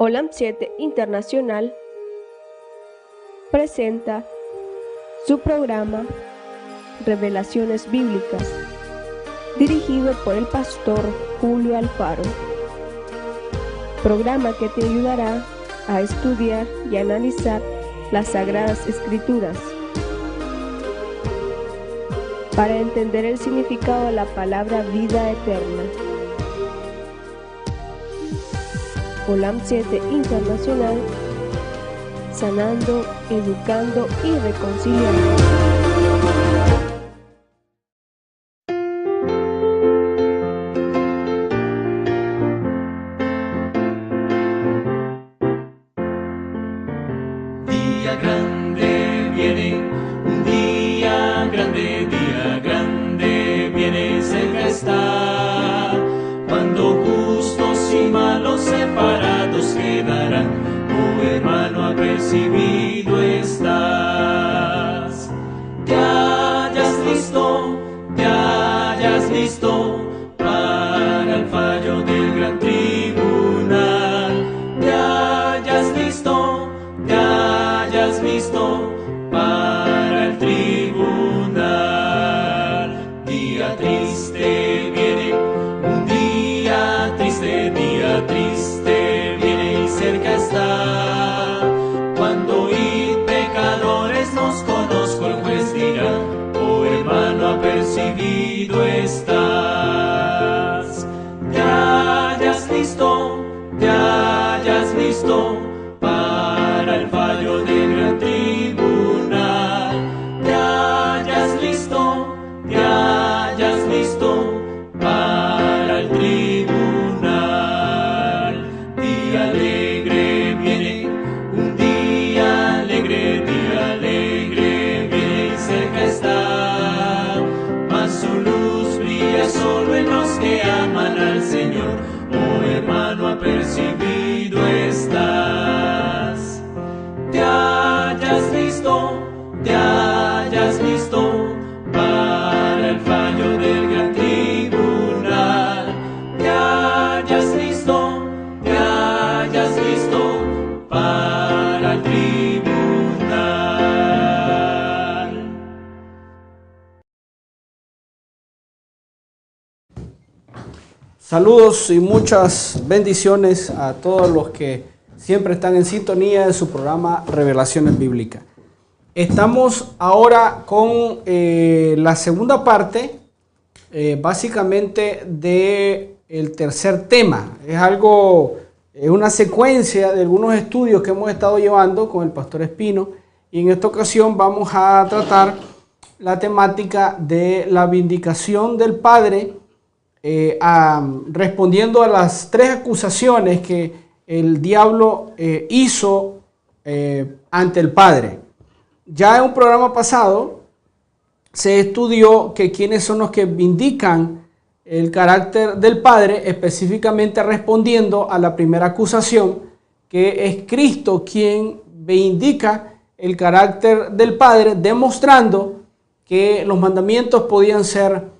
Olam 7 Internacional presenta su programa Revelaciones Bíblicas, dirigido por el pastor Julio Alfaro. Programa que te ayudará a estudiar y analizar las Sagradas Escrituras para entender el significado de la palabra vida eterna. Olam 7 Internacional, sanando, educando y reconciliando. Día grande viene, un día grande viene, cerca está, cuando justos y malos separados quedarán. Oh hermano, apercibido estás. Te hayas listo para el fallo del gran tribunal. Te hayas listo para el tribunal. Día triste viene, un día triste viene y cerca está, cuando y pecadores nos conozco, el juez dirá, oh hermano, apercibido estás. Te hayas listo para el fallo del gran tribunal. Te hayas listo para el tribunal. Día alegre viene, un día alegre viene y cerca está, mas su luz brilla solo en los que aman al Señor. Oh hermano, apercibido estás. Te hayas listo para el fallo del gran tribunal. Te hayas listo para el tribunal. Saludos y muchas bendiciones a todos los que siempre están en sintonía de su programa Revelaciones Bíblicas. Estamos ahora con la segunda parte, básicamente del tercer tema. Es una secuencia de algunos estudios que hemos estado llevando con el pastor Espino, y en esta ocasión vamos a tratar la temática de la vindicación del Padre, respondiendo a las tres acusaciones que el diablo hizo ante el Padre. Ya en un programa pasado se estudió que quiénes son los que vindican el carácter del Padre, específicamente respondiendo a la primera acusación, que es Cristo quien vindica el carácter del Padre, demostrando que los mandamientos podían ser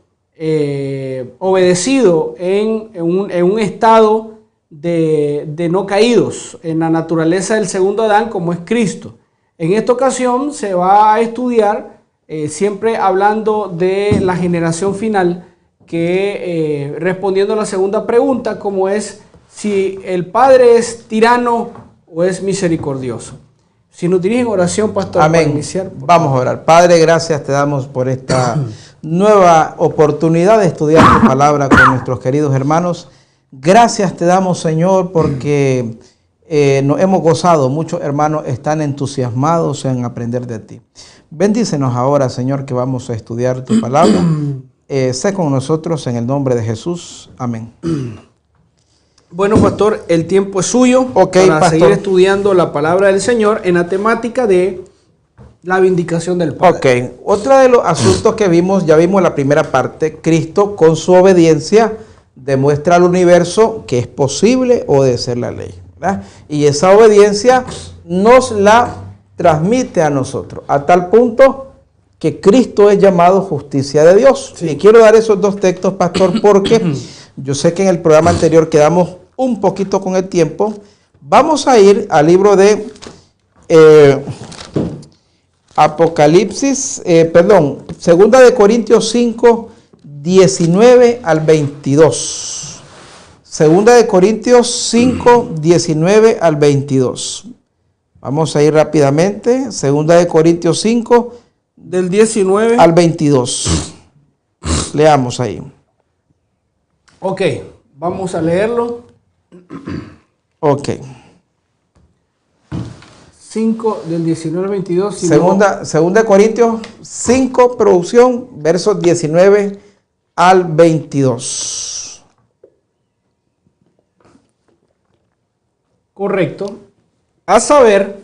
obedecidos en un estado de no caídos, en la naturaleza del segundo Adán, como es Cristo. En esta ocasión se va a estudiar, siempre hablando de la generación final, que respondiendo a la segunda pregunta, como es si el Padre es tirano o es misericordioso. Si nos dirigen oración, pastor, amén. Para iniciar. Vamos a orar. Padre, gracias te damos por esta nueva oportunidad de estudiar tu palabra con nuestros queridos hermanos. Gracias te damos, Señor, porque nos hemos gozado. Muchos hermanos están entusiasmados en aprender de ti. Bendícenos ahora, Señor, que vamos a estudiar tu palabra. Sé con nosotros en el nombre de Jesús. Amén. Bueno, pastor, el tiempo es suyo para pastor, seguir estudiando la palabra del Señor en la temática de la vindicación del Padre. Otro de los asuntos que vimos, ya vimos la primera parte. Cristo con su obediencia demuestra al universo que es posible obedecer la ley, ¿verdad? Y esa obediencia nos la transmite a nosotros, a tal punto que Cristo es llamado justicia de Dios. Sí. Y quiero dar esos dos textos, pastor, porque yo sé que en el programa anterior quedamos un poquito con el tiempo. Vamos a ir al libro de Apocalipsis, Segunda de Corintios 5, 19 al 22. Segunda de Corintios 5, 19 al 22. Vamos a ir rápidamente. Segunda de Corintios 5, Del 19 al 22. Leamos ahí. Ok, vamos a leerlo. Ok. 5 del 19 al 22. Segunda de Corintios 5, producción, versos 19 al 22. Correcto. A saber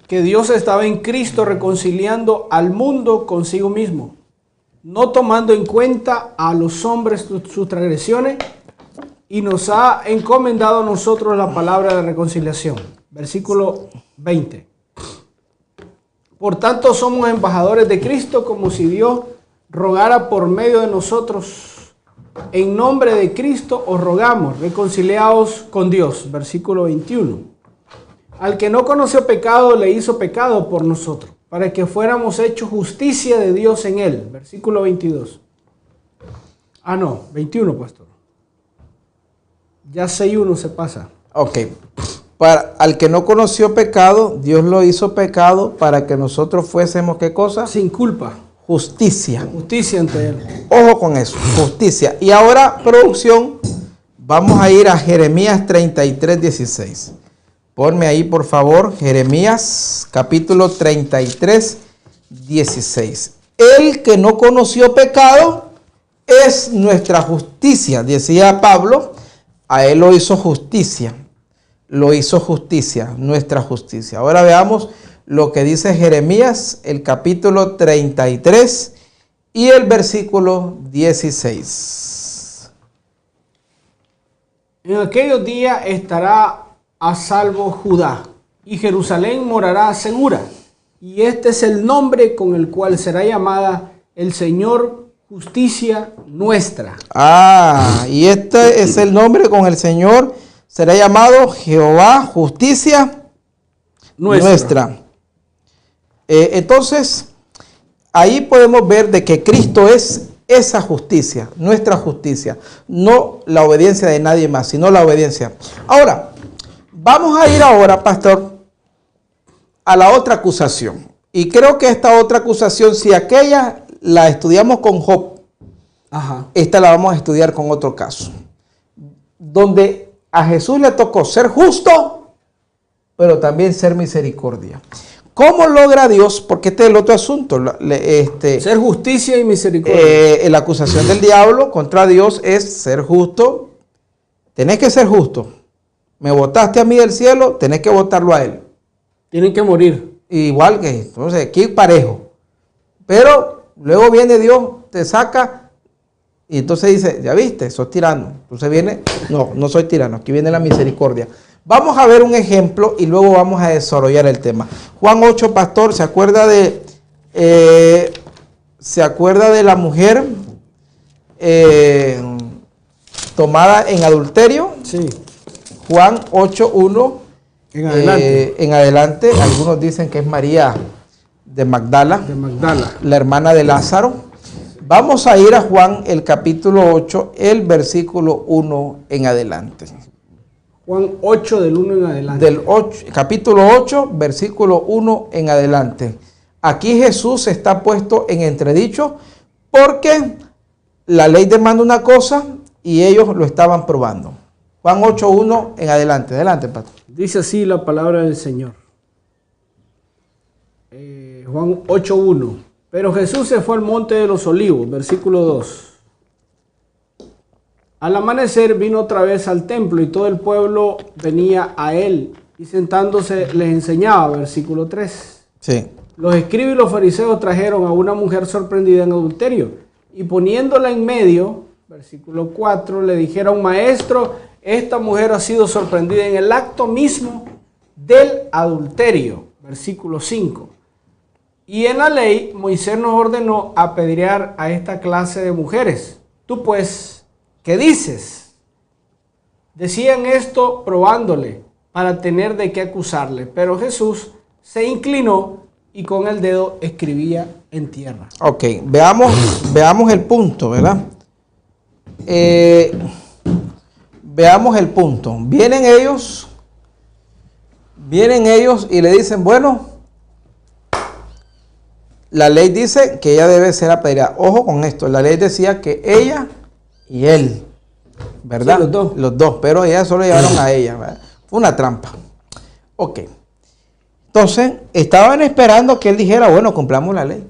que Dios estaba en Cristo reconciliando al mundo consigo mismo, no tomando en cuenta a los hombres sus transgresiones, y nos ha encomendado a nosotros la palabra de reconciliación. Versículo 20. Por tanto, somos embajadores de Cristo, como si Dios rogara por medio de nosotros. En nombre de Cristo os rogamos, reconciliaos con Dios. Versículo 21. Al que no conoció pecado, le hizo pecado por nosotros, para que fuéramos hechos justicia de Dios en él. Versículo 22. 21, pastor. Ya 6:1 se pasa. Ok. Al que no conoció pecado, Dios lo hizo pecado para que nosotros fuésemos, ¿qué cosa? Sin culpa. Justicia. Justicia ante él. Ojo con eso, justicia. Y ahora, producción, vamos a ir a Jeremías 33, 16. Ponme ahí, por favor, Jeremías capítulo 33, 16. El que no conoció pecado es nuestra justicia, decía Pablo. A él lo hizo justicia. Lo hizo justicia, nuestra justicia. Ahora veamos lo que dice Jeremías, el capítulo 33 y el versículo 16. En aquellos días estará a salvo Judá, y Jerusalén morará segura. Y este es el nombre con el cual será llamada el Señor, justicia nuestra. Y este es el nombre con el Señor será llamado Jehová, justicia nuestra. Entonces, ahí podemos ver de que Cristo es esa justicia, nuestra justicia, no la obediencia de nadie más, sino la obediencia. Ahora, vamos a ir ahora, pastor, a la otra acusación. Y creo que esta otra acusación, si aquella la estudiamos con Job, esta la vamos a estudiar con otro caso, donde a Jesús le tocó ser justo, pero también ser misericordia. ¿Cómo logra Dios? Porque este es el otro asunto. Ser justicia y misericordia. La acusación del diablo contra Dios es ser justo. Tenés que ser justo. Me votaste a mí del cielo, tenés que votarlo a él. Tienen que morir. Igual que, entonces, aquí parejo. Pero luego viene Dios, te saca. Y entonces dice, ya viste, sos tirano. Entonces viene, no soy tirano, aquí viene la misericordia. Vamos a ver un ejemplo y luego vamos a desarrollar el tema. Juan 8, pastor, ¿se acuerda de la mujer tomada en adulterio? Sí. Juan 8, 1 en adelante. Algunos dicen que es María de Magdala, la hermana de Lázaro. Vamos a ir a Juan, el capítulo 8, el versículo 1 en adelante. Juan 8, del 1 en adelante. Capítulo 8, versículo 1 en adelante. Aquí Jesús está puesto en entredicho porque la ley demanda una cosa y ellos lo estaban probando. Juan 8, 1 en adelante. Adelante, pastor. Dice así la palabra del Señor. Juan 8, 1. Pero Jesús se fue al monte de los olivos, versículo 2. Al amanecer vino otra vez al templo y todo el pueblo venía a él y sentándose les enseñaba, versículo 3. Sí. Los escribas y los fariseos trajeron a una mujer sorprendida en adulterio y poniéndola en medio, versículo 4, le dijeron, maestro, esta mujer ha sido sorprendida en el acto mismo del adulterio, versículo 5. Y en la ley, Moisés nos ordenó apedrear a esta clase de mujeres. Tú pues, ¿qué dices? Decían esto probándole para tener de qué acusarle. Pero Jesús se inclinó y con el dedo escribía en tierra. Ok, veamos el punto, ¿verdad? Veamos el punto. Vienen ellos y le dicen, bueno, la ley dice que ella debe ser apedreada. Ojo con esto, la ley decía que ella y él, ¿verdad? Sí, los dos. Pero ella solo llevaron a ella, ¿verdad? Fue una trampa. Ok. Entonces, estaban esperando que él dijera, bueno, cumplamos la ley.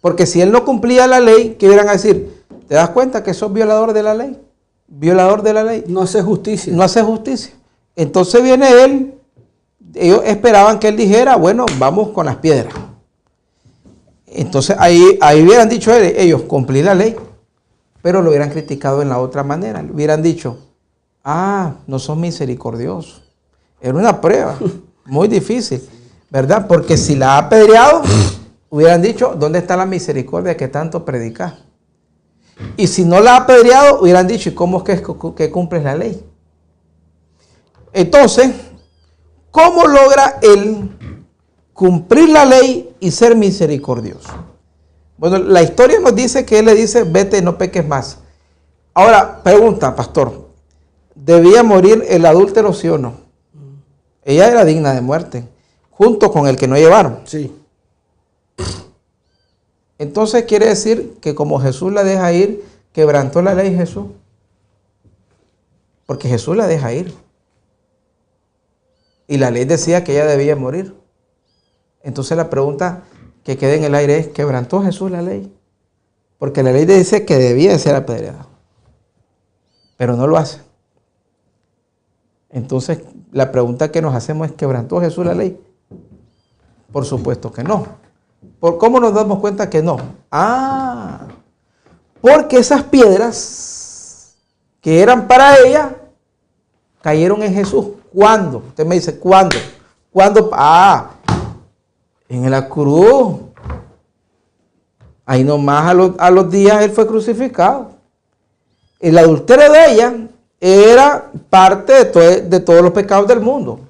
Porque si él no cumplía la ley, ¿qué iban a decir? ¿Te das cuenta que sos violador de la ley? Violador de la ley. No hace justicia. No hace justicia. Entonces viene él, ellos esperaban que él dijera, bueno, vamos con las piedras. Entonces ahí hubieran dicho ellos, cumplir la ley, pero lo hubieran criticado en la otra manera. Le hubieran dicho, no son misericordiosos. Era una prueba muy difícil, ¿verdad? Porque si la ha apedreado, hubieran dicho, ¿dónde está la misericordia que tanto predicas? Y si no la ha apedreado, hubieran dicho, ¿y cómo es que cumples la ley? Entonces, ¿cómo logra él cumplir la ley y ser misericordioso? Bueno, la historia nos dice que él le dice, vete, no peques más. Ahora, pregunta, pastor, ¿debía morir el adúltero, sí o no? Ella era digna de muerte, junto con el que no llevaron. Sí. Entonces quiere decir que como Jesús la deja ir, quebrantó la ley Jesús. Porque Jesús la deja ir. Y la ley decía que ella debía morir. Entonces la pregunta que queda en el aire es, ¿quebrantó Jesús la ley? Porque la ley dice que debía de ser apedreada. Pero no lo hace. Entonces la pregunta que nos hacemos es, ¿quebrantó Jesús la ley? Por supuesto que no. ¿Por cómo nos damos cuenta que no? Porque esas piedras que eran para ella cayeron en Jesús. ¿Cuándo? Usted me dice, ¿cuándo? ¿Cuándo? En la cruz. Ahí nomás a los días él fue crucificado. El adulterio de ella era parte de todos los pecados del mundo.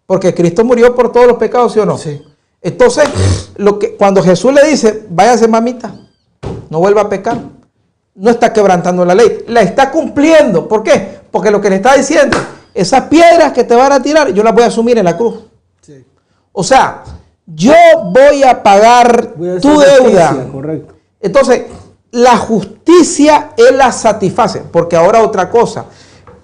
Porque Cristo murió por todos los pecados, ¿sí o no? Sí. Entonces, cuando Jesús le dice, váyase mamita, no vuelva a pecar, no está quebrantando la ley, la está cumpliendo. ¿Por qué? Porque lo que le está diciendo, esas piedras que te van a tirar, yo las voy a asumir en la cruz. Sí. O sea, yo voy a pagar tu deuda. Correcto. Entonces, la justicia él la satisface. Porque ahora otra cosa,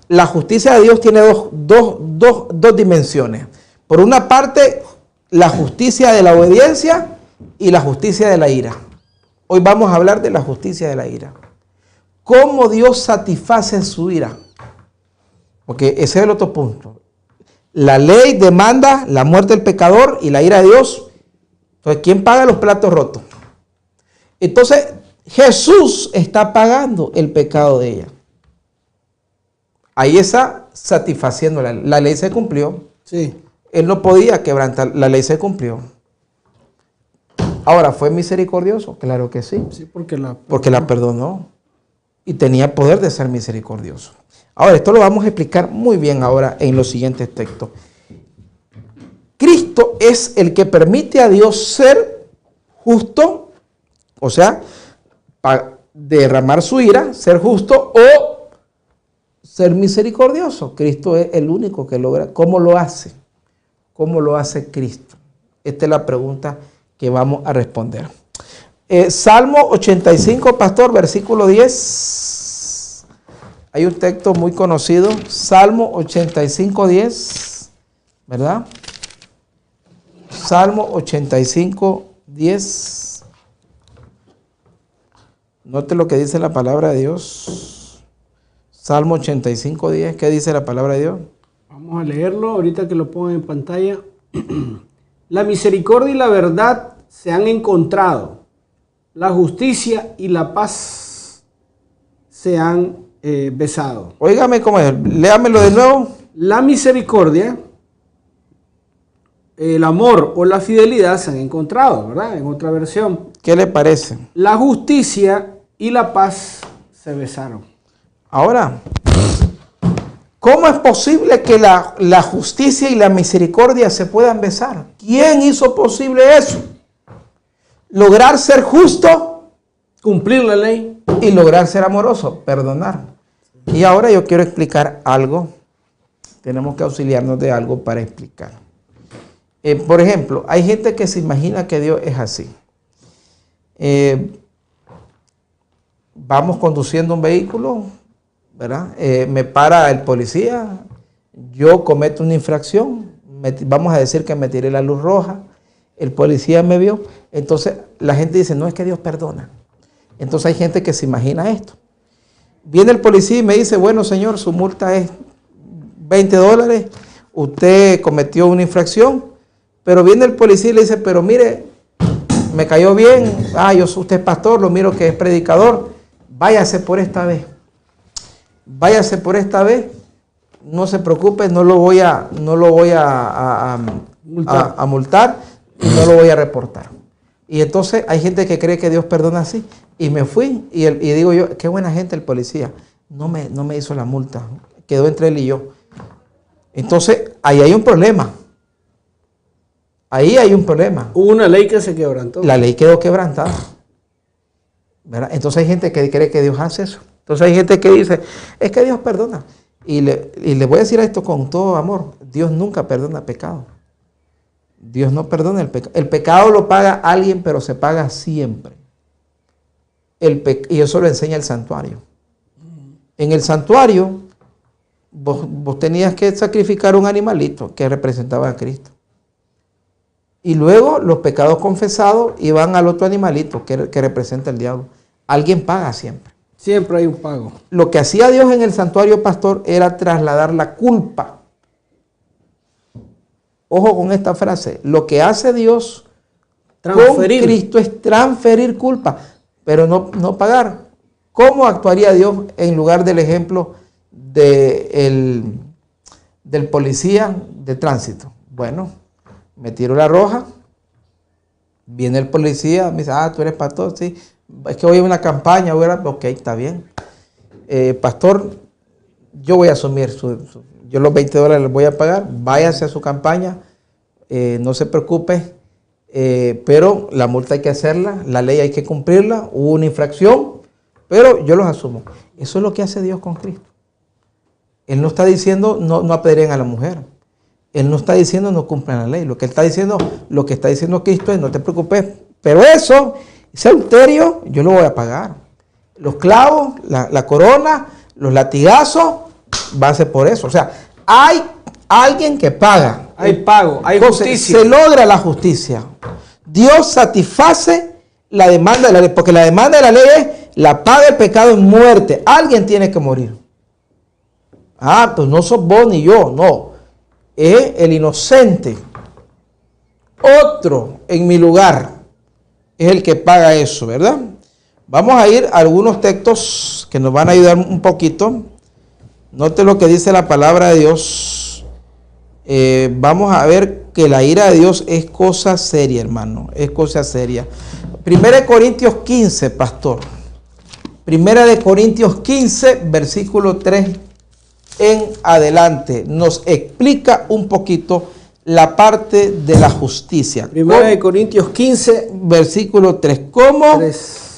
la justicia de Dios tiene dos dimensiones. Por una parte, la justicia de la obediencia y la justicia de la ira. Hoy vamos a hablar de la justicia de la ira. ¿Cómo Dios satisface su ira? Porque ese es el otro punto. La ley demanda la muerte del pecador y la ira de Dios. Entonces, ¿quién paga los platos rotos? Entonces, Jesús está pagando el pecado de ella. Ahí está satisfaciendo la ley. La ley se cumplió. Sí. Él no podía quebrantar, la ley se cumplió. Ahora, ¿fue misericordioso? Claro que sí. Sí, porque la perdonó. Y tenía poder de ser misericordioso. Ahora, esto lo vamos a explicar muy bien ahora en los siguientes textos. Cristo es el que permite a Dios ser justo, o sea, derramar su ira, ser justo o ser misericordioso. Cristo es el único que logra. ¿Cómo lo hace? ¿Cómo lo hace Cristo? Esta es la pregunta que vamos a responder. Salmo 85, pastor, versículo 10. Hay un texto muy conocido, Salmo 85, 10, ¿verdad? Salmo 85, 10. Note lo que dice la palabra de Dios. Salmo 85, 10. ¿Qué dice la palabra de Dios? Vamos a leerlo ahorita que lo pongan en pantalla. La misericordia y la verdad se han encontrado. La justicia y la paz se han besado. Óigame cómo es. Léamelo de nuevo. La misericordia, el amor o la fidelidad se han encontrado, ¿verdad? En otra versión. ¿Qué le parece? La justicia y la paz se besaron. Ahora, ¿Cómo es posible que la justicia y la misericordia se puedan besar? ¿Quién hizo posible eso? Lograr ser justo, Cumplir la ley. y lograr ser amoroso, perdonar. Y ahora yo quiero explicar algo. Tenemos que auxiliarnos de algo para explicar. Por ejemplo, hay gente que se imagina que Dios es así. Vamos conduciendo un vehículo, ¿verdad? Me para el policía, yo cometo una infracción, vamos a decir que me tiré la luz roja, el policía me vio, entonces la gente dice, no, es que Dios perdona. Entonces hay gente que se imagina esto. Viene el policía y me dice, bueno señor, su multa es $20, usted cometió una infracción, pero viene el policía y le dice, pero mire, me cayó bien, usted es pastor, lo miro que es predicador, váyase por esta vez, no se preocupe, no lo voy a multar y no lo voy a reportar. Y entonces hay gente que cree que Dios perdona así. Y me fui y digo yo, qué buena gente el policía. No me hizo la multa. Quedó entre él y yo. Entonces, ahí hay un problema. Hubo una ley que se quebrantó. La ley quedó quebrantada. ¿Verdad? Entonces hay gente que cree que Dios hace eso. Entonces hay gente que dice, es que Dios perdona. Y le voy a decir esto con todo amor. Dios nunca perdona pecado. Dios no perdona el pecado. El pecado lo paga alguien, pero se paga siempre. Y eso lo enseña el santuario. En el santuario, vos tenías que sacrificar un animalito que representaba a Cristo. Y luego los pecados confesados iban al otro animalito que representa al diablo. Alguien paga siempre. Siempre hay un pago. Lo que hacía Dios en el santuario, pastor, era trasladar la culpa. Ojo con esta frase. Lo que hace Dios con Cristo es transferir culpa, pero no pagar. ¿Cómo actuaría Dios en lugar del ejemplo del policía de tránsito? Bueno, me tiro la roja, viene el policía, me dice, tú eres pastor, sí, es que hoy hay una campaña, ok, está bien. Pastor, yo voy a asumir yo los $20 les voy a pagar, váyase a su campaña, no se preocupe, pero la multa hay que hacerla, la ley hay que cumplirla, hubo una infracción, pero yo los asumo. Eso es lo que hace Dios con Cristo. Él no está diciendo no apedreen a la mujer. Él no está diciendo no cumplan la ley. Lo que está diciendo Cristo es no te preocupes, pero ese adulterio yo lo voy a pagar. Los clavos, la corona, los latigazos, va a ser por eso. O sea, hay alguien que paga. Hay pago, hay justicia. Se logra la justicia. Dios satisface la demanda de la ley, porque la demanda de la ley es la paga del pecado en muerte. Alguien tiene que morir. Pues no sos vos ni yo, no. Es el inocente. Otro en mi lugar es el que paga eso, ¿verdad? Vamos a ir a algunos textos que nos van a ayudar un poquito. Note lo que dice la palabra de Dios. Vamos a ver que la ira de Dios es cosa seria, hermano. Es cosa seria. 1 Corintios 15, pastor. 1 Corintios 15, versículo 3 en adelante. Nos explica un poquito la parte de la justicia. 1 Corintios 15, versículo 3. ¿Cómo? 3.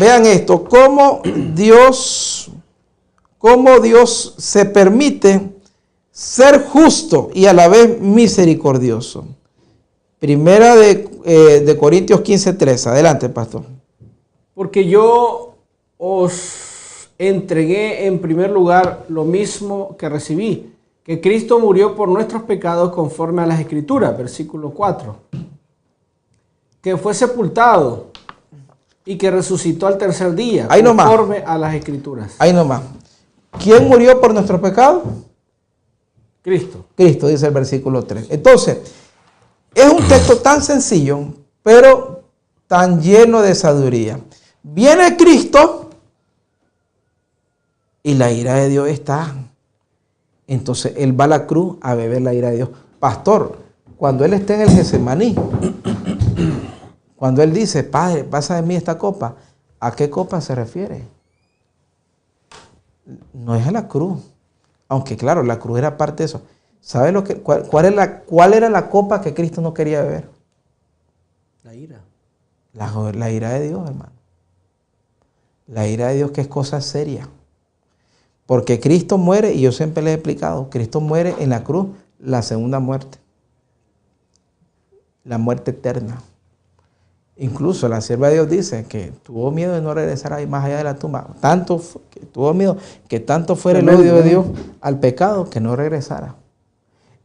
Vean esto. ¿Cómo Dios se permite ser justo y a la vez misericordioso? 1 de Corintios 15, 3. Adelante, pastor. Porque yo os entregué en primer lugar lo mismo que recibí, que Cristo murió por nuestros pecados conforme a las Escrituras, versículo 4, que fue sepultado y que resucitó al tercer día, conforme a las Escrituras. Ahí nomás. ¿Quién murió por nuestros pecados? Cristo. Cristo, dice el versículo 3. Entonces, es un texto tan sencillo, pero tan lleno de sabiduría. Viene Cristo y la ira de Dios está. Entonces, Él va a la cruz a beber la ira de Dios. Pastor, cuando Él está en el Getsemaní, cuando Él dice, Padre, pasa de mí esta copa, ¿a qué copa se refiere? No es a la cruz. Aunque claro, la cruz era parte de eso. ¿Sabes cuál era la copa que Cristo no quería beber? La ira. La ira de Dios, hermano. La ira de Dios, que es cosa seria. Porque Cristo muere, y yo siempre le he explicado, Cristo muere en la cruz, la segunda muerte. La muerte eterna. Incluso la sierva de Dios dice que tuvo miedo de no regresar ahí más allá de la tumba. Tuvo miedo que tanto fuera el odio de Dios al pecado que no regresara.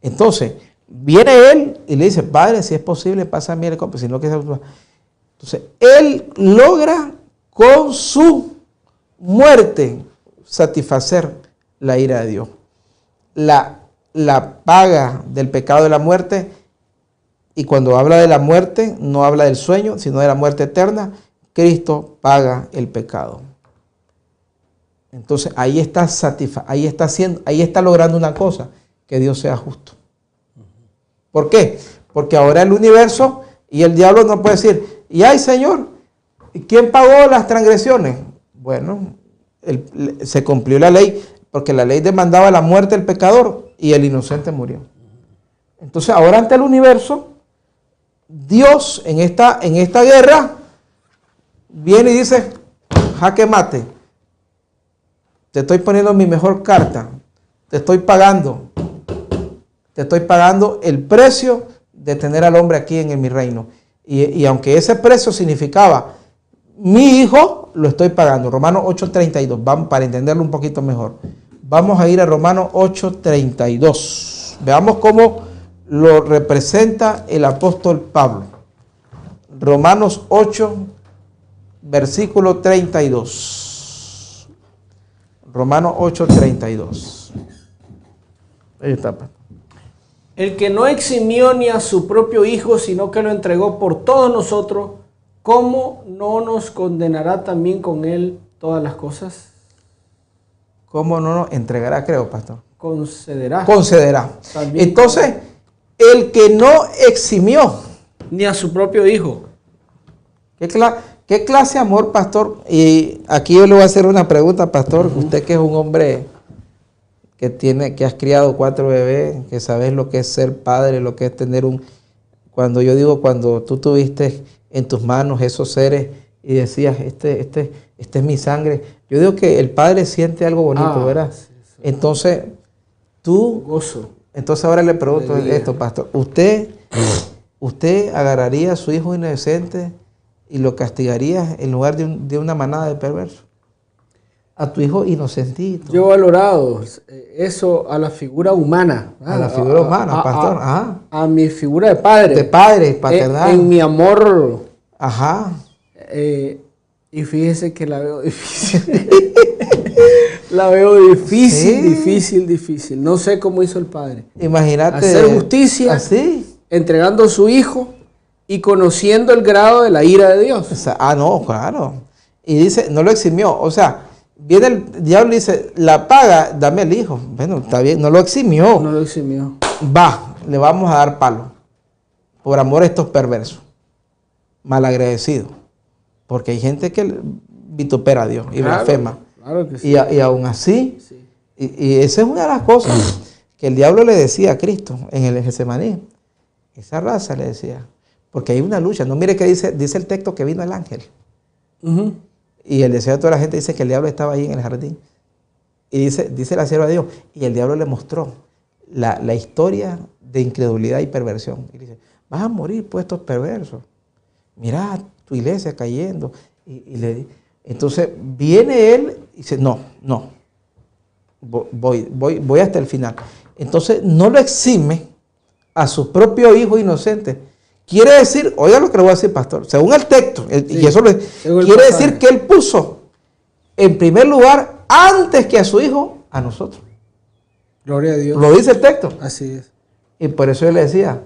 Entonces, viene él y le dice, Padre, si es posible, pásame el copa, si no que sea. Entonces, él logra con su muerte satisfacer la ira de Dios. La paga del pecado de la muerte, y cuando habla de la muerte, no habla del sueño, sino de la muerte eterna. Cristo paga el pecado. Entonces, ahí está logrando una cosa, que Dios sea justo. ¿Por qué? Porque ahora el universo y el diablo no puede decir, y ay Señor, ¿quién pagó las transgresiones? Bueno, se cumplió la ley, porque la ley demandaba la muerte del pecador y el inocente murió. Entonces ahora ante el universo, Dios en esta guerra viene y dice, jaque mate, te estoy poniendo mi mejor carta, te estoy pagando el precio de tener al hombre aquí en mi reino. Y aunque ese precio significaba mi hijo, lo estoy pagando. Romanos 8:32, vamos para entenderlo un poquito mejor. Vamos a ir a Romanos 8:32. Veamos cómo lo representa el apóstol Pablo. Romanos 8, versículo 32. Romanos 8:32. Ahí está. El que no eximió ni a su propio Hijo, sino que lo entregó por todos nosotros, ¿cómo no nos condenará también con él todas las cosas? ¿Cómo no nos entregará, creo, pastor? Concederá. También. Entonces, el que no eximió ni a su propio Hijo. ¿Qué clase de amor, pastor? Y aquí yo le voy a hacer una pregunta, pastor. Usted que es un hombre que has criado 4 bebés, que sabes lo que es ser padre, lo que es tener cuando tú tuviste en tus manos esos seres y decías, este es mi sangre. Yo digo que el padre siente algo bonito, ¿verdad? Sí. Entonces, gozo. Entonces ahora le pregunto esto, pastor. ¿Usted agarraría a su hijo inocente y lo castigaría en lugar de una manada de perversos? A tu hijo inocentito. Yo he valorado eso a la figura humana. A la figura humana, pastor. A mi figura de padre. De padre, paternal. En mi amor. Ajá. Y fíjese que la veo difícil. La veo difícil. No sé cómo hizo el padre. Imagínate. Hacer justicia. Así. Entregando a su hijo y conociendo el grado de la ira de Dios. No, claro. Y dice, no lo eximió. O sea, viene el diablo y dice, la paga, dame el hijo. Bueno, está bien, no lo eximió. Va, le vamos a dar palo. Por amor a estos perversos. Malagradecidos. Porque hay gente que vitupera a Dios y blasfema. Claro que sí. Y aún así, sí. Y esa es una de las cosas que el diablo le decía a Cristo en el Getsemaní. Esa raza le decía. Porque hay una lucha. No mire que dice el texto que vino el ángel. Uh-huh. Y el deseo de toda la gente dice que el diablo estaba ahí en el jardín. Y dice la sierva de Dios. Y el diablo le mostró la historia de incredulidad y perversión. Y dice, vas a morir por estos perversos. Mirá tu iglesia cayendo. Entonces viene él y dice, no. Voy hasta el final. Entonces no lo exime a su propio hijo inocente. Quiere decir, oiga lo que le voy a decir, pastor, según el texto, y eso quiere decir que él puso en primer lugar, antes que a su hijo, a nosotros. Gloria a Dios. Lo dice el texto. Así es. Y por eso yo le decía,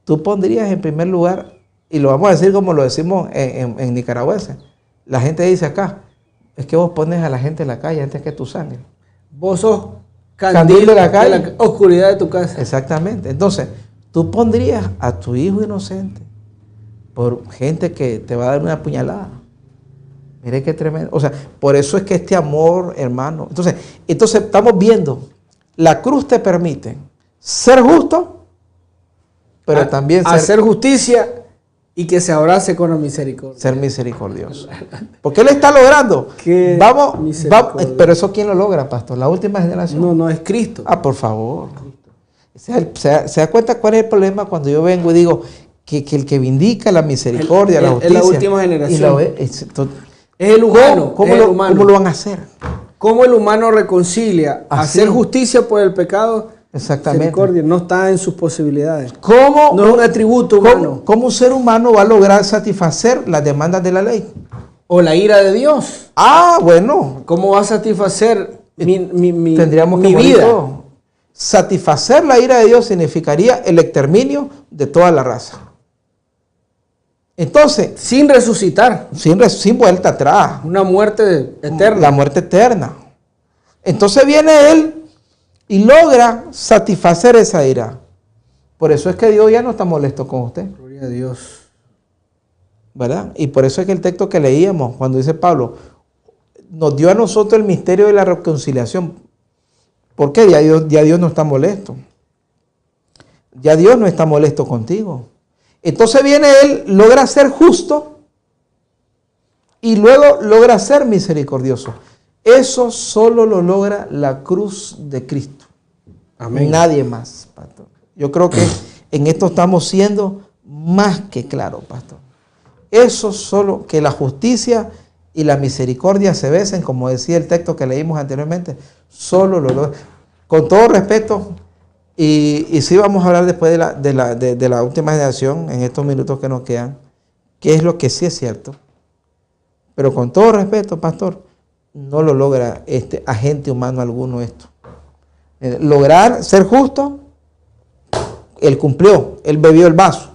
tú pondrías en primer lugar, y lo vamos a decir como lo decimos en nicaragüense. La gente dice acá, es que vos pones a la gente en la calle antes que tu sangre. Vos sos candil de la calle, de la oscuridad de tu casa. Exactamente. Entonces, tú pondrías a tu hijo inocente por gente que te va a dar una puñalada. Mire qué tremendo. O sea, por eso es que este amor, hermano. Entonces estamos viendo La cruz te permite ser justo, pero también hacer justicia y que se abrace con la misericordia. Ser misericordioso. Porque Él está logrando. Vamos, pero eso ¿quién lo logra, pastor? ¿La última generación? No es Cristo. Por favor. ¿Se da cuenta cuál es el problema cuando yo vengo y digo que el que vindica la misericordia, la justicia? Es la última generación. Es el humano. ¿Cómo lo van a hacer? ¿Cómo el humano reconcilia hacer justicia por el pecado? Exactamente. Misericordia no está en sus posibilidades. ¿Cómo? No es un atributo humano. ¿Cómo un ser humano va a lograr satisfacer las demandas de la ley? O la ira de Dios. Bueno. ¿Cómo va a satisfacer tendríamos mi vida? Todo. Satisfacer la ira de Dios significaría el exterminio de toda la raza. Entonces, sin resucitar. Sin vuelta atrás. Una muerte eterna. La muerte eterna. Entonces viene Él y logra satisfacer esa ira. Por eso es que Dios ya no está molesto con usted. Gloria a Dios. ¿Verdad? Y por eso es que el texto que leíamos, cuando dice Pablo, nos dio a nosotros el misterio de la reconciliación. ¿Por qué? Ya Dios no está molesto. Ya Dios no está molesto contigo. Entonces viene Él, logra ser justo y luego logra ser misericordioso. Eso solo lo logra la cruz de Cristo. Amén. Nadie más, pastor. Yo creo que en esto estamos siendo más que claros, pastor. Eso solo, que la justicia y la misericordia se besen, como decía el texto que leímos anteriormente, solo lo logra. Con todo respeto, y sí vamos a hablar después de la última generación, en estos minutos que nos quedan, que es lo que sí es cierto. Pero con todo respeto, pastor, no lo logra agente humano alguno esto. Lograr ser justo, Él cumplió, Él bebió el vaso.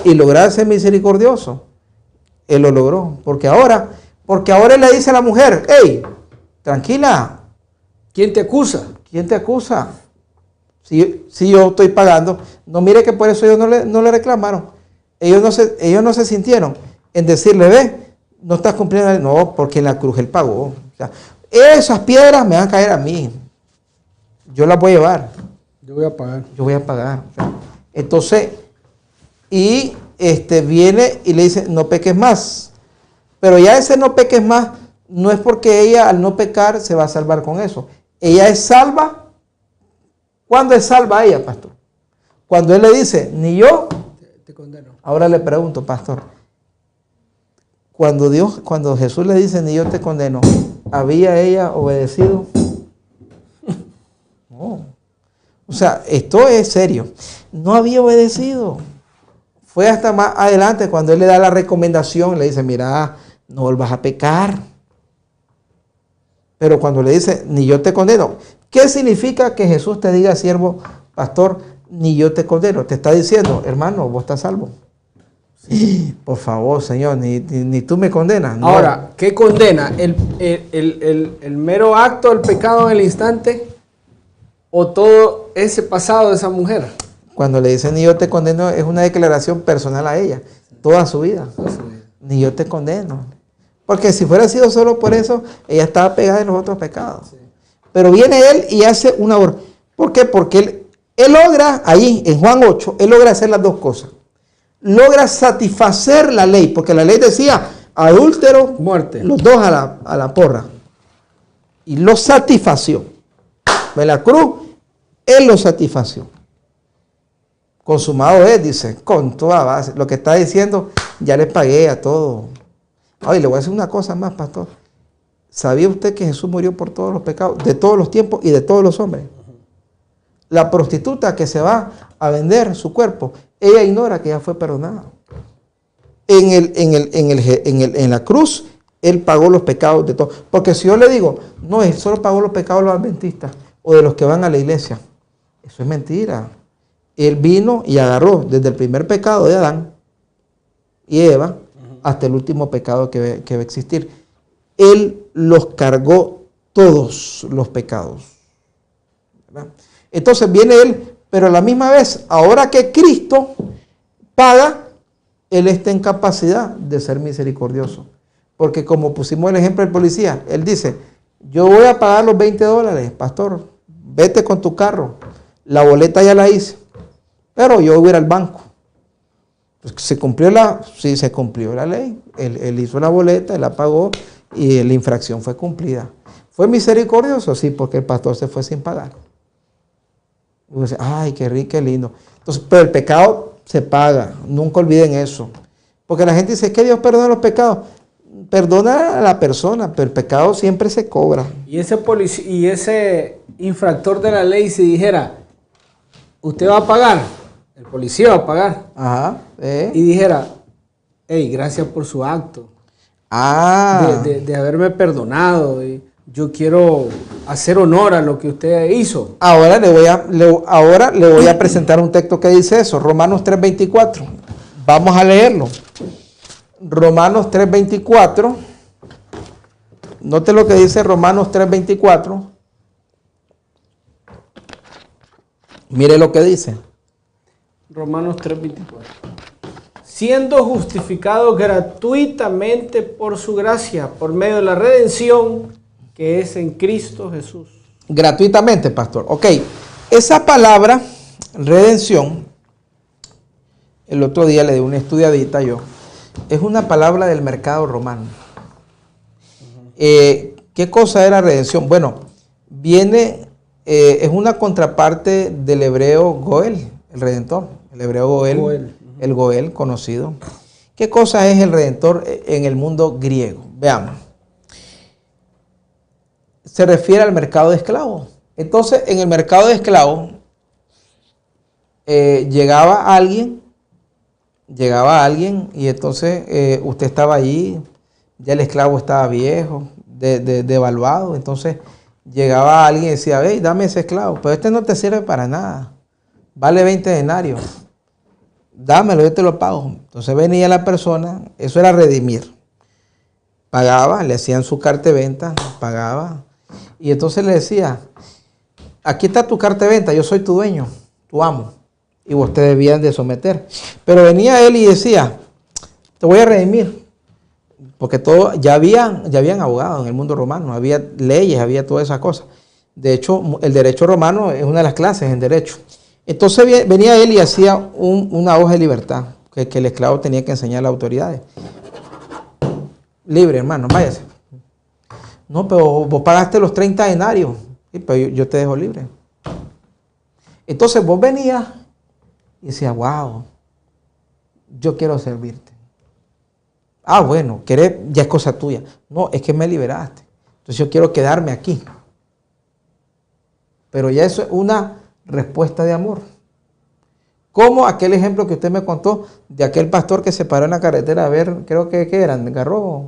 Y lograr ser misericordioso, Él lo logró. Porque ahora Él le dice a la mujer, hey, tranquila. ¿Quién te acusa? ¿Quién te acusa? Si yo estoy pagando, no mire que por eso ellos no le reclamaron. Ellos no se sintieron en decirle, ve, no estás cumpliendo. No, porque en la cruz Él pagó. O sea, esas piedras me van a caer a mí. Yo las voy a llevar. Yo voy a pagar. Yo voy a pagar. O sea, entonces, viene y le dice, no peques más. Pero ya ese no peques más, no es porque ella al no pecar se va a salvar con eso. Ella es salva. ¿Cuándo es salva ella, pastor? Cuando Él le dice, ni yo te condeno. Ahora le pregunto, pastor, cuando Jesús le dice, ni yo te condeno, ¿había ella obedecido? No. O sea, esto es serio. No había obedecido. Fue hasta más adelante cuando Él le da la recomendación, le dice, mira, no vuelvas a pecar. Pero cuando le dice, ni yo te condeno, ¿qué significa que Jesús te diga, siervo, pastor, ni yo te condeno? Te está diciendo, hermano, vos estás salvo. Sí. Por favor, Señor, ni tú me condenas. No. Ahora, ¿qué condena? ¿El mero acto del pecado en el instante o todo ese pasado de esa mujer? Cuando le dice, ni yo te condeno, es una declaración personal a ella, toda su vida. Ni yo te condeno. Porque si fuera sido solo por eso, ella estaba pegada en los otros pecados. Sí. Pero viene Él y hace una obra. ¿Por qué? Porque él logra, ahí en Juan 8, Él logra hacer las dos cosas. Logra satisfacer la ley, porque la ley decía, adúltero, muerte. Los dos a la porra. Y lo satisfació. En la cruz, Él lo satisfació. Consumado es, dice, con toda base. Lo que está diciendo, ya les pagué a todos. Ay, le voy a decir una cosa más, pastor. ¿Sabía usted que Jesús murió por todos los pecados, de todos los tiempos y de todos los hombres? La prostituta que se va a vender su cuerpo, ella ignora que ya fue perdonada. En la cruz, Él pagó los pecados de todos. Porque si yo le digo, no, Él solo pagó los pecados de los adventistas o de los que van a la iglesia, eso es mentira. Él vino y agarró desde el primer pecado de Adán y Eva hasta el último pecado que va a existir. Él los cargó todos los pecados. ¿Verdad? Entonces viene Él, pero a la misma vez, ahora que Cristo paga, Él está en capacidad de ser misericordioso. Porque como pusimos el ejemplo del policía, Él dice, yo voy a pagar los $20, pastor, vete con tu carro, la boleta ya la hice, pero yo voy a ir al banco. Pues se cumplió la ley, él hizo la boleta, él la pagó y la infracción fue cumplida. ¿Fue misericordioso? Sí, porque el pastor se fue sin pagar. Y dice, ay, qué rico, qué lindo. Entonces, pero el pecado se paga, nunca olviden eso. Porque la gente dice, ¿es que Dios perdona los pecados? Perdona a la persona, pero el pecado siempre se cobra. Y ese infractor de la ley, si dijera, usted va a pagar, el policía va a pagar. Ajá. Y dijera, hey, gracias por su acto. Ah. De haberme perdonado. Y yo quiero hacer honor a lo que usted hizo. Ahora le voy a presentar un texto que dice eso, Romanos 3:24. Vamos a leerlo. Romanos 3:24. Note lo que dice Romanos 3:24. Mire lo que dice. Romanos 3:24. Siendo justificados gratuitamente por su gracia, por medio de la redención que es en Cristo Jesús. Gratuitamente, pastor. Ok, esa palabra, redención, el otro día le di una estudiadita yo, es una palabra del mercado romano. ¿Qué cosa era redención? Bueno, es una contraparte del hebreo Goel, el redentor. El hebreo Goel. El Goel conocido. ¿Qué cosa es el redentor en el mundo griego? Veamos. Se refiere al mercado de esclavos. Entonces, en el mercado de esclavos, llegaba alguien y entonces usted estaba allí, ya el esclavo estaba viejo, devaluado. Entonces, llegaba alguien y decía, hey, dame ese esclavo, pero este no te sirve para nada, vale 20 denarios. Dámelo, yo te lo pago. Entonces venía la persona, eso era redimir. Pagaba, le hacían su carta de venta, pagaba. Y entonces le decía, aquí está tu carta de venta, yo soy tu dueño, tu amo. Y vos te debían de someter. Pero venía él y decía, te voy a redimir. Porque ya habían abogados en el mundo romano, había leyes, había todas esas cosas. De hecho, el derecho romano es una de las clases en derecho. Entonces venía él y hacía una hoja de libertad que el esclavo tenía que enseñar a las autoridades. Libre, hermano, váyase. No, pero vos pagaste los 30 denarios. Sí, pero yo te dejo libre. Entonces vos venías y decías, wow, yo quiero servirte. Ah, bueno, ya es cosa tuya. No, es que me liberaste. Entonces yo quiero quedarme aquí. Pero ya eso es una respuesta de amor. Como aquel ejemplo que usted me contó de aquel pastor que se paró en la carretera a ver, creo que ¿qué eran? Garro,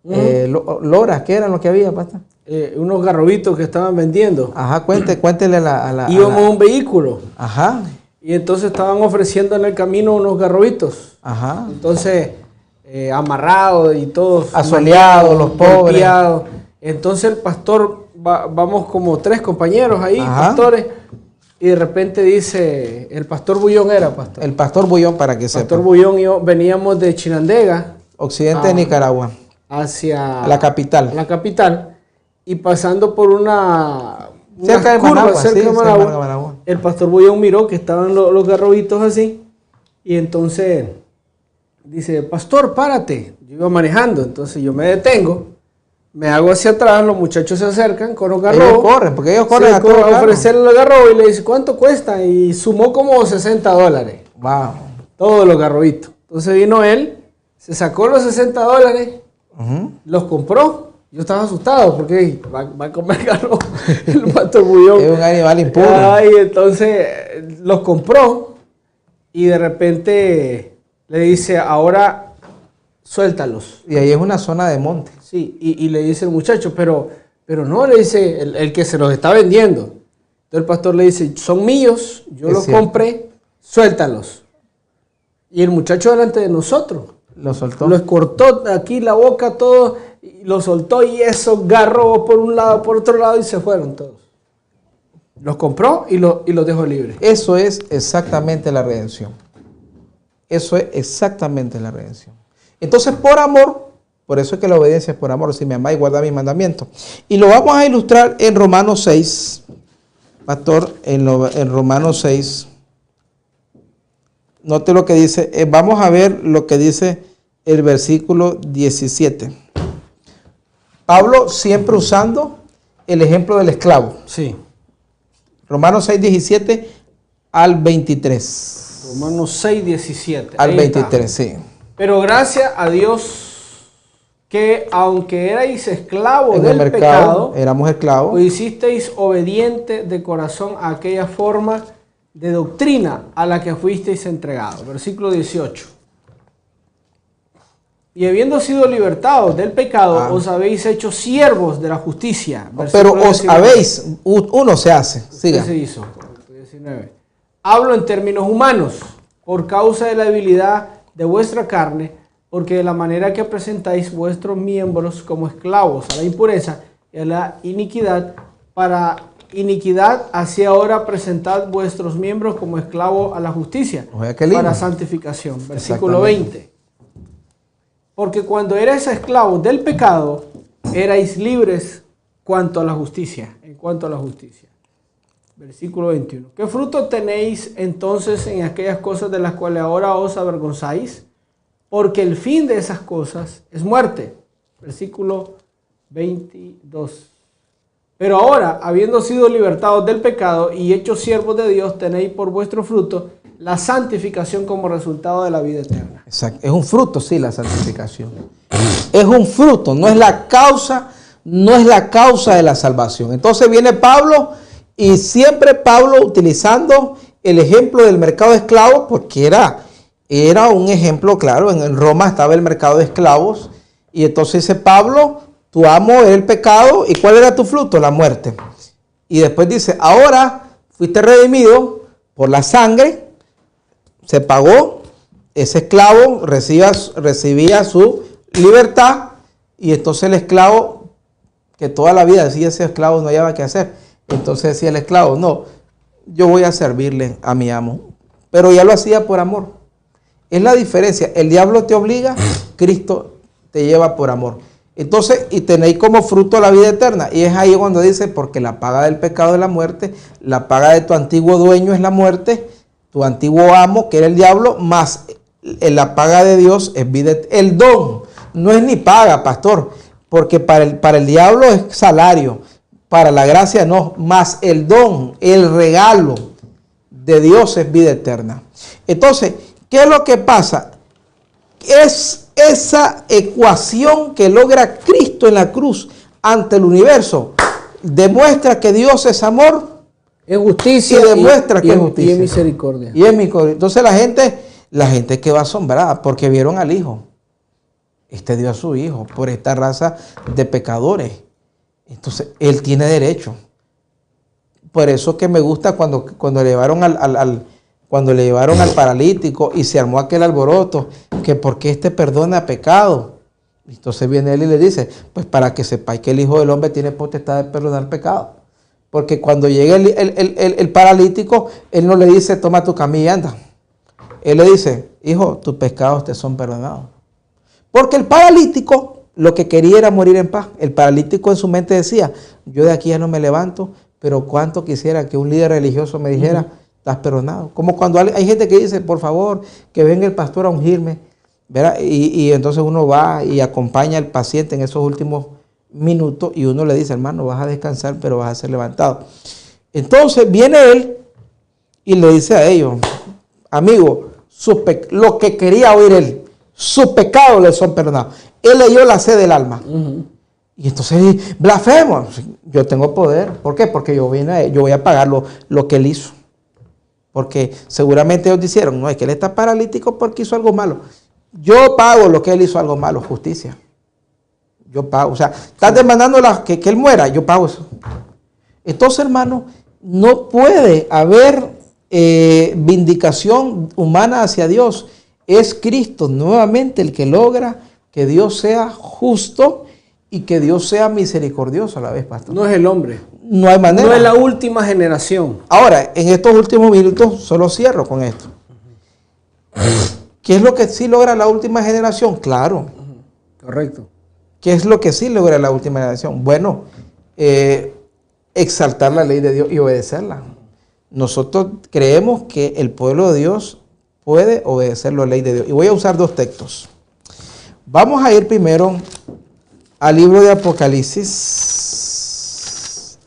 loras, ¿qué eran lo que había, pastor? Unos garrobitos que estaban vendiendo. Ajá, cuéntele íbamos a un vehículo. Ajá. Y entonces estaban ofreciendo en el camino unos garrobitos. Ajá. Entonces, amarrados y todos. Asoleados, los pobres. Golpeados. Entonces el pastor, vamos como 3 compañeros ahí, ajá, pastores. Y de repente dice, el pastor Bullón era pastor. El pastor Bullón, para que sepa. El pastor Bullón y yo veníamos de Chinandega. Occidente de Nicaragua. Hacia la capital. La capital. Y pasando por cerca de Managua, cerca de Managua. El pastor Bullón miró que estaban los garrobitos así. Y entonces dice, pastor, párate. Yo iba manejando, entonces yo me detengo. Me hago hacia atrás, los muchachos se acercan con los garrobos. Ellos corren, porque ellos corren a ofrecerle los garrobos y le dice, ¿cuánto cuesta? Y sumó como $60. Wow. Todos los garrobitos. Entonces vino él, se sacó los $60, los compró. Yo estaba asustado porque va a comer garrobo el pastor Bullón. Es un animal impuro. Ay, entonces los compró y de repente le dice, ahora suéltalos. Y ahí es una zona de monte. Sí, y le dice el muchacho, pero no, le dice el que se los está vendiendo. Entonces el pastor le dice, son míos, yo los compré, suéltalos. Y el muchacho delante de nosotros. Lo soltó. Los cortó aquí la boca, todo, y lo soltó y eso agarró por un lado, por otro lado y se fueron todos. Los compró y los dejó libres. Eso es exactamente la redención. Eso es exactamente la redención. Entonces, por amor, por eso es que la obediencia es por amor. Si me amáis, guardad mis mandamientos. Y lo vamos a ilustrar en Romanos 6. pastor, en Romanos 6. Note lo que dice. Vamos a ver lo que dice el versículo 17. Pablo siempre usando el ejemplo del esclavo. Sí. Romanos 6, 17 al 23. Romanos 6, 17. Al Ahí 23, está. sí. Pero gracias a Dios que aunque erais esclavos En el del mercado pecado, éramos esclavos. os hicisteis obediente de corazón a aquella forma de doctrina a la que fuisteis entregados. Versículo 18. Y habiendo sido libertados del pecado, os habéis hecho siervos de la justicia. Pero Versículo os 19. habéis, uno se hace. Siga. ¿Qué se hizo? Correcto, 19. Hablo en términos humanos, por causa de la debilidad de vuestra carne, porque de la manera que presentáis vuestros miembros como esclavos a la impureza y a la iniquidad, para iniquidad, así ahora presentad vuestros miembros como esclavos a la justicia, Oiga, qué lindo. para santificación. Versículo 20. Porque cuando erais esclavos del pecado, erais libres cuanto a la justicia, en cuanto a la justicia. Versículo 21. ¿Qué fruto tenéis entonces en aquellas cosas de las cuales ahora os avergonzáis? Porque el fin de esas cosas es muerte. Versículo 22. Pero ahora, habiendo sido libertados del pecado y hechos siervos de Dios, tenéis por vuestro fruto la santificación como resultado de la vida eterna. Exacto. Es un fruto, sí, la santificación. Es un fruto, no es la causa de la salvación. Entonces viene Pablo y siempre Pablo utilizando el ejemplo del mercado de esclavos, porque era un ejemplo claro. En Roma estaba el mercado de esclavos y entonces dice Pablo, tu amo era el pecado y ¿cuál era tu fruto? La muerte. Y después dice, ahora fuiste redimido por la sangre, se pagó, ese esclavo recibía su libertad y entonces el esclavo, que toda la vida decía ese esclavo no hallaba qué hacer, entonces decía el esclavo, no, yo voy a servirle a mi amo, pero ya lo hacía por amor. Es la diferencia, el diablo te obliga, Cristo te lleva por amor. Entonces, y tenéis como fruto la vida eterna. Y es ahí cuando dice, porque la paga del pecado es la muerte, la paga de tu antiguo dueño es la muerte, tu antiguo amo, que era el diablo, más la paga de Dios es vida eterna. El don no es ni paga, pastor, porque para el diablo es salario, para la gracia no, más el don, el regalo de Dios es vida eterna. Entonces, ¿qué es lo que pasa? Es esa ecuación que logra Cristo en la cruz ante el universo. Demuestra que Dios es amor. Es justicia y demuestra que es justicia. Y es misericordia. Y es misericordia. Entonces la gente quedó asombrada porque vieron al Hijo. Este dio a su Hijo por esta raza de pecadores. Entonces Él tiene derecho. Por eso que me gusta cuando le llevaron al paralítico y se armó aquel alboroto, que porque este perdona pecado. Entonces viene Él y le dice, pues para que sepáis que el Hijo del Hombre tiene potestad de perdonar pecado. Porque cuando llega el paralítico, Él no le dice, toma tu camilla y anda. Él le dice, hijo, tus pecados te son perdonados. Porque el paralítico lo que quería era morir en paz. El paralítico en su mente decía, yo de aquí ya no me levanto, pero cuánto quisiera que un líder religioso me dijera, estás perdonado. Como cuando hay gente que dice, por favor, que venga el pastor a ungirme, ¿verdad? Y entonces uno va y acompaña al paciente en esos últimos minutos y uno le dice, hermano, vas a descansar, pero vas a ser levantado. Entonces viene él y le dice a ellos, amigo, lo que quería oír él, sus pecados le son perdonados. Él leyó la sed del alma. Y entonces, blasfemo, yo tengo poder. ¿Por qué? Porque yo voy a pagar lo que él hizo. Porque seguramente ellos dijeron, no, es que él está paralítico porque hizo algo malo. Yo pago lo que él hizo algo malo, justicia. Yo pago. O sea, estás demandando que él muera, yo pago eso. Entonces, hermano, no puede haber vindicación humana hacia Dios. Es Cristo nuevamente el que logra que Dios sea justo y que Dios sea misericordioso a la vez, pastor. No es el hombre. No hay manera. No es la última generación. Ahora, en estos últimos minutos, solo cierro con esto. ¿Qué es lo que sí logra la última generación? Claro. Correcto. ¿Qué es lo que sí logra la última generación? Bueno, exaltar la ley de Dios y obedecerla. Nosotros creemos que el pueblo de Dios puede obedecer la ley de Dios. Y voy a usar dos textos. Vamos a ir primero al libro de Apocalipsis.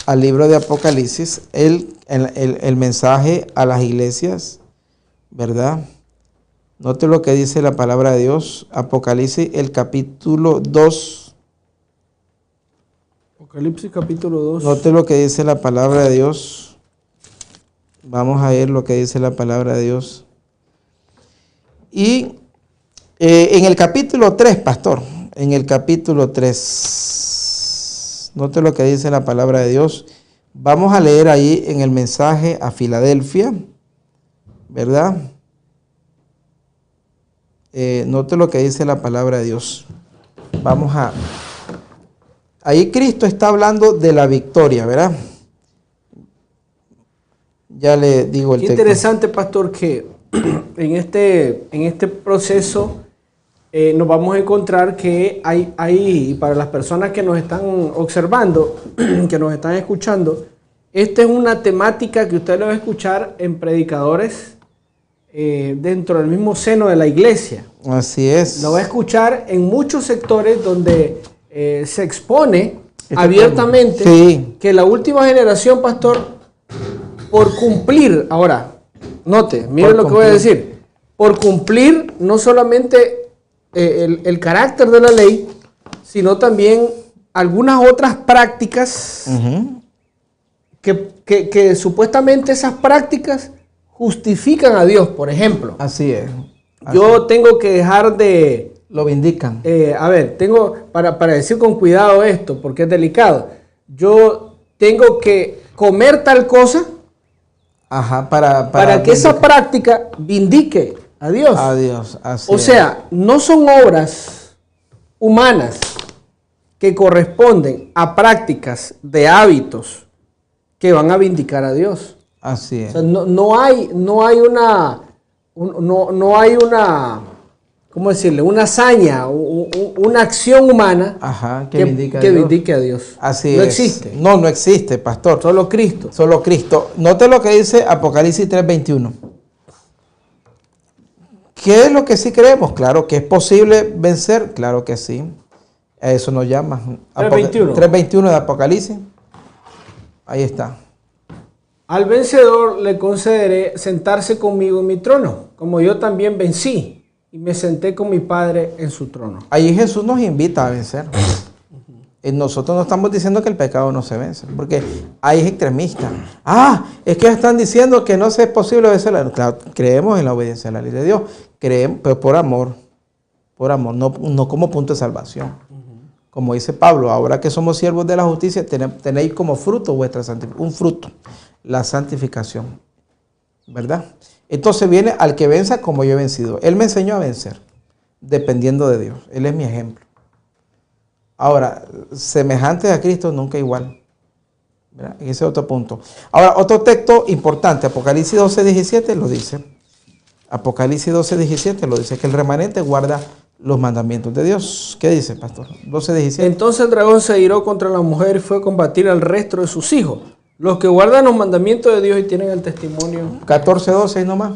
Al libro de Apocalipsis, el mensaje a las iglesias, ¿verdad? Note lo que dice la palabra de Dios. Apocalipsis, el capítulo 2. Apocalipsis capítulo 2. Note lo que dice la palabra de Dios. Vamos a ver lo que dice la palabra de Dios. Y en el capítulo 3, pastor, en el capítulo 3, note lo que dice la palabra de Dios. Vamos a leer ahí en el mensaje a Filadelfia, ¿verdad? Note lo que dice la palabra de Dios. Ahí Cristo está hablando de la victoria, ¿verdad? Ya le digo el Qué texto. interesante, pastor, que en este proceso nos vamos a encontrar que hay, para las personas que nos están observando, que nos están escuchando, esta es una temática que usted lo va a escuchar en predicadores dentro del mismo seno de la iglesia. Así es. Lo va a escuchar en muchos sectores donde se expone abiertamente sí, que la última generación, pastor, por cumplir, ahora, note, miren lo que voy a decir, por cumplir no solamente el carácter de la ley, sino también algunas otras prácticas que supuestamente esas prácticas justifican a Dios, por ejemplo. Así es. Yo tengo que dejar de... Lo vindican. tengo, para decir con cuidado esto, porque es delicado, yo tengo que comer tal cosa para que esa práctica vindique a Dios. A Dios, así o sea, no son obras humanas que corresponden a prácticas de hábitos que van a vindicar a Dios. Así es. O sea, no hay una, ¿cómo decirle? Una hazaña, una acción humana que vindique a Dios. Así no es. existe. No existe, pastor. Solo Cristo. Solo Cristo. Note lo que dice Apocalipsis 3:21. ¿Qué es lo que sí creemos? Claro que es posible vencer. Claro que sí. A eso nos llama. 3:21 de Apocalipsis. Ahí está. Al vencedor le concederé sentarse conmigo en mi trono, como yo también vencí y me senté con mi Padre en su trono. Ahí Jesús nos invita a vencer. Nosotros no estamos diciendo que el pecado no se vence, porque hay extremistas. Es que están diciendo que no es posible vencer. Claro, creemos en la obediencia a la ley de Dios, creemos, pero por amor, no como punto de salvación. Como dice Pablo, ahora que somos siervos de la justicia, tenéis como fruto vuestra santificación, un fruto, la santificación, ¿verdad? Entonces viene al que venza como yo he vencido. Él me enseñó a vencer, dependiendo de Dios. Él es mi ejemplo. Ahora, semejante a Cristo, nunca igual. ¿Verdad? Ese es otro punto. Ahora, otro texto importante, Apocalipsis 12:17 lo dice. Apocalipsis 12:17 lo dice, que el remanente guarda los mandamientos de Dios. ¿Qué dice, pastor? 12:17. Entonces el dragón se iró contra la mujer y fue a combatir al resto de sus hijos, los que guardan los mandamientos de Dios y tienen el testimonio. 14:12 nomás.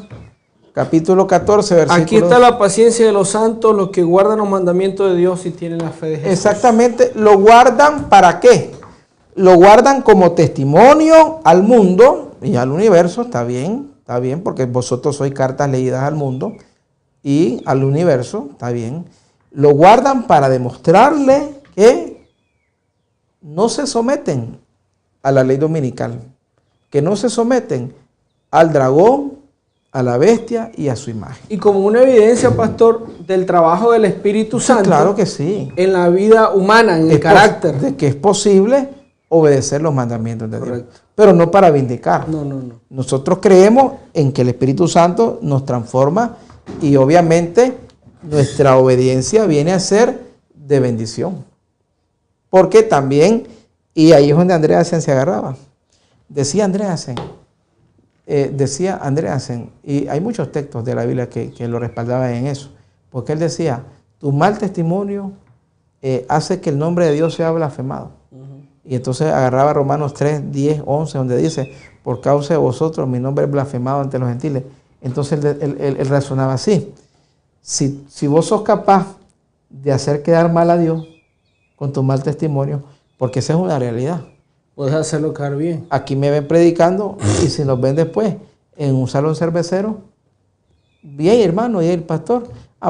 Capítulo 14, versículo. Aquí está la paciencia de los santos, los que guardan los mandamientos de Dios y tienen la fe de Jesús. Exactamente. ¿Lo guardan para qué? Lo guardan como testimonio al mundo y al universo. Está bien, porque vosotros sois cartas leídas al mundo y al universo. Está bien. Lo guardan para demostrarle que no se someten a la ley dominical, que no se someten al dragón, a la bestia y a su imagen. Y como una evidencia, pastor, del trabajo del Espíritu Santo. Claro que sí. En la vida humana, en el carácter. De que es posible obedecer los mandamientos de Dios. Correcto. Pero no para vindicar. No. Nosotros creemos en que el Espíritu Santo nos transforma y obviamente nuestra obediencia viene a ser de bendición. Porque también, y ahí es donde Andreasen se agarraba. Decía Andreasen, y hay muchos textos de la Biblia que lo respaldaban en eso, porque él decía, tu mal testimonio hace que el nombre de Dios sea blasfemado. Y entonces agarraba Romanos 3, 10, 11, donde dice, por causa de vosotros mi nombre es blasfemado ante los gentiles. Entonces él razonaba así. Si vos sos capaz de hacer quedar mal a Dios con tu mal testimonio, porque esa es una realidad. Puedes hacerlo quedar bien. Aquí me ven predicando y si nos ven después en un salón cervecero, bien hermano, y el pastor,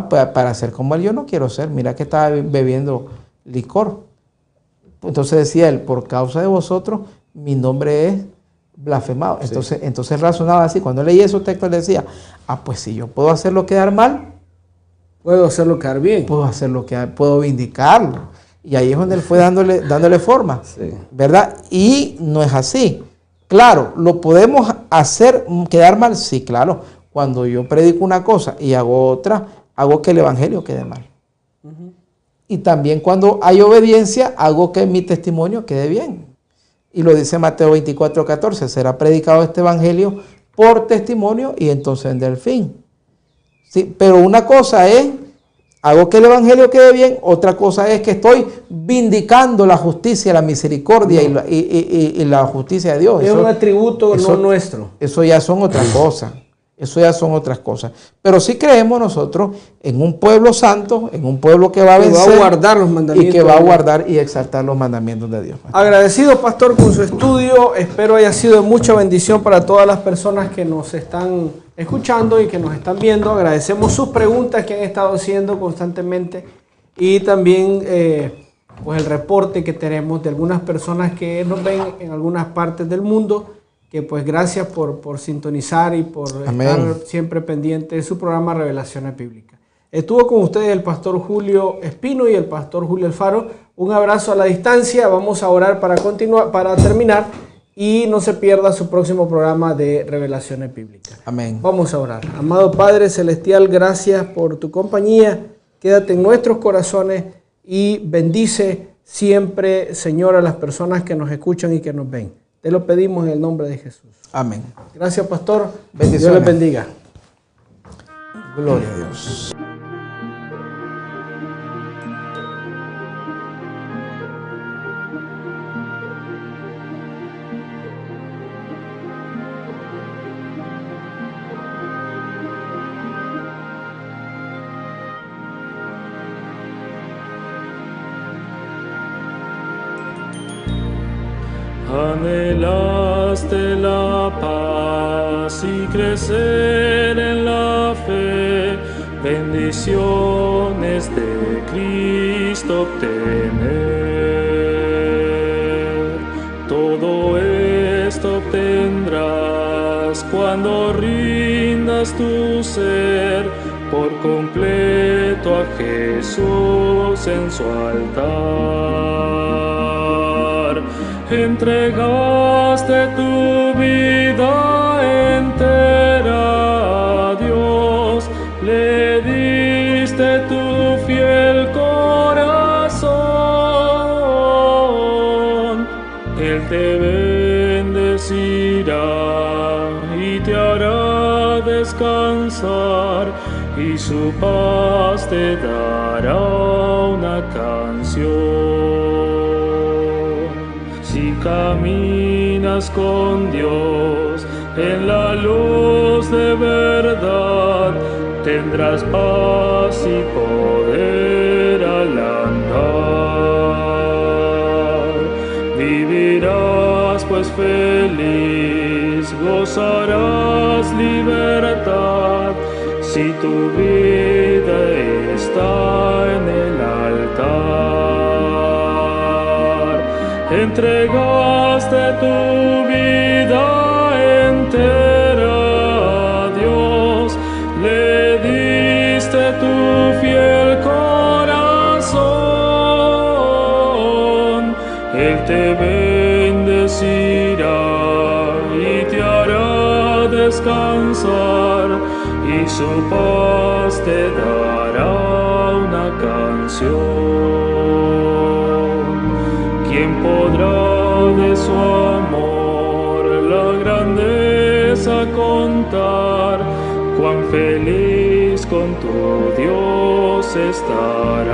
pues, para ser como él yo no quiero ser. Mira que estaba bebiendo licor. Entonces decía él, por causa de vosotros mi nombre es blasfemado. Sí. Entonces razonaba así. Cuando leí esos textos le decía, pues si yo puedo hacerlo quedar mal, puedo hacerlo quedar bien. Puedo vindicarlo. Y ahí es donde él fue dándole forma. Sí. ¿Verdad? Y no es así. Claro, ¿lo podemos hacer quedar mal? Sí, claro. Cuando yo predico una cosa y hago otra, hago que el evangelio quede mal. Uh-huh. Y también cuando hay obediencia, hago que mi testimonio quede bien. Y lo dice Mateo 24:14, será predicado este evangelio por testimonio y entonces vendrá el fin. Sí, pero una cosa es, hago que el evangelio quede bien, otra cosa es que estoy vindicando la justicia, la misericordia y la justicia de Dios. Es un atributo no nuestro. Eso ya son otras cosas. Pero sí creemos nosotros en un pueblo santo, en un pueblo que va a vencer. Que va a guardar los mandamientos. Y que va a guardar y exaltar los mandamientos de Dios. Agradecido, pastor, con su estudio. Espero haya sido de mucha bendición para todas las personas que nos están escuchando y que nos están viendo. Agradecemos sus preguntas que han estado haciendo constantemente y también pues el reporte que tenemos de algunas personas que nos ven en algunas partes del mundo. Que pues gracias por sintonizar y por estar siempre pendiente de su programa Revelaciones Bíblicas. Estuvo con ustedes el pastor Julio Espino y el pastor Julio Alfaro. Un abrazo a la distancia. Vamos a orar para terminar y no se pierda su próximo programa de Revelaciones Bíblicas. Amén. Vamos a orar. Amado Padre Celestial, gracias por tu compañía. Quédate en nuestros corazones y bendice siempre, Señor, a las personas que nos escuchan y que nos ven. Te lo pedimos en el nombre de Jesús. Amén. Gracias, pastor. Bendiciones. Dios les bendiga. Gloria a Dios. Anhelaste la paz y crecer en la fe, bendiciones de Cristo obtener. Todo esto obtendrás cuando rindas tu ser por completo a Jesús en su altar. Entregaste tu vida entera a Dios, le diste tu fiel corazón. Él te bendecirá y te hará descansar, y su paz te dará una canción. Si caminas con Dios en la luz de verdad, tendrás paz y poder al andar. Vivirás pues feliz, gozarás libertad, si tu vida está en el altar. Entregaste tu vida entera a Dios, le diste tu fiel corazón. Él te bendecirá y te hará descansar, y su paz te dará una canción. ¿Quién podrá de su amor la grandeza contar? Cuán feliz con tu Dios estarás,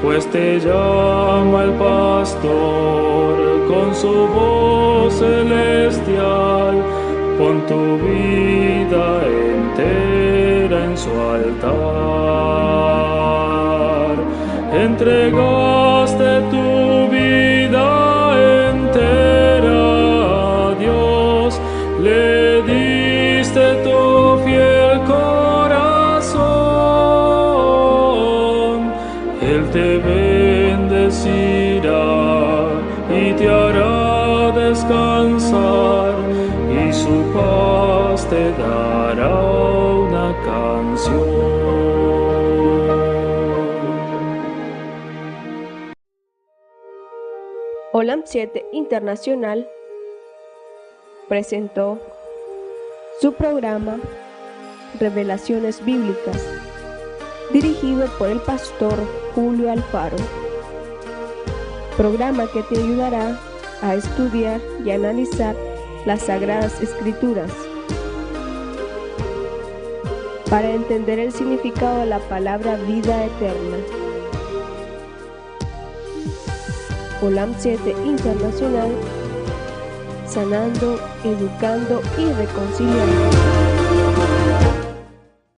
pues te llama el pastor con su voz celestial. Pon tu vida entera en su altar. Entregaste tu vida entera a Dios, le diste tu fiel corazón. Él te bendecirá y te hará descansar, y su paz te dará una canción. Olam 7 Internacional presentó su programa Revelaciones Bíblicas, dirigido por el pastor Julio Alfaro. Programa que te ayudará a estudiar y analizar las Sagradas Escrituras para entender el significado de la palabra vida eterna. Olam 7 Internacional, sanando, educando y reconciliando.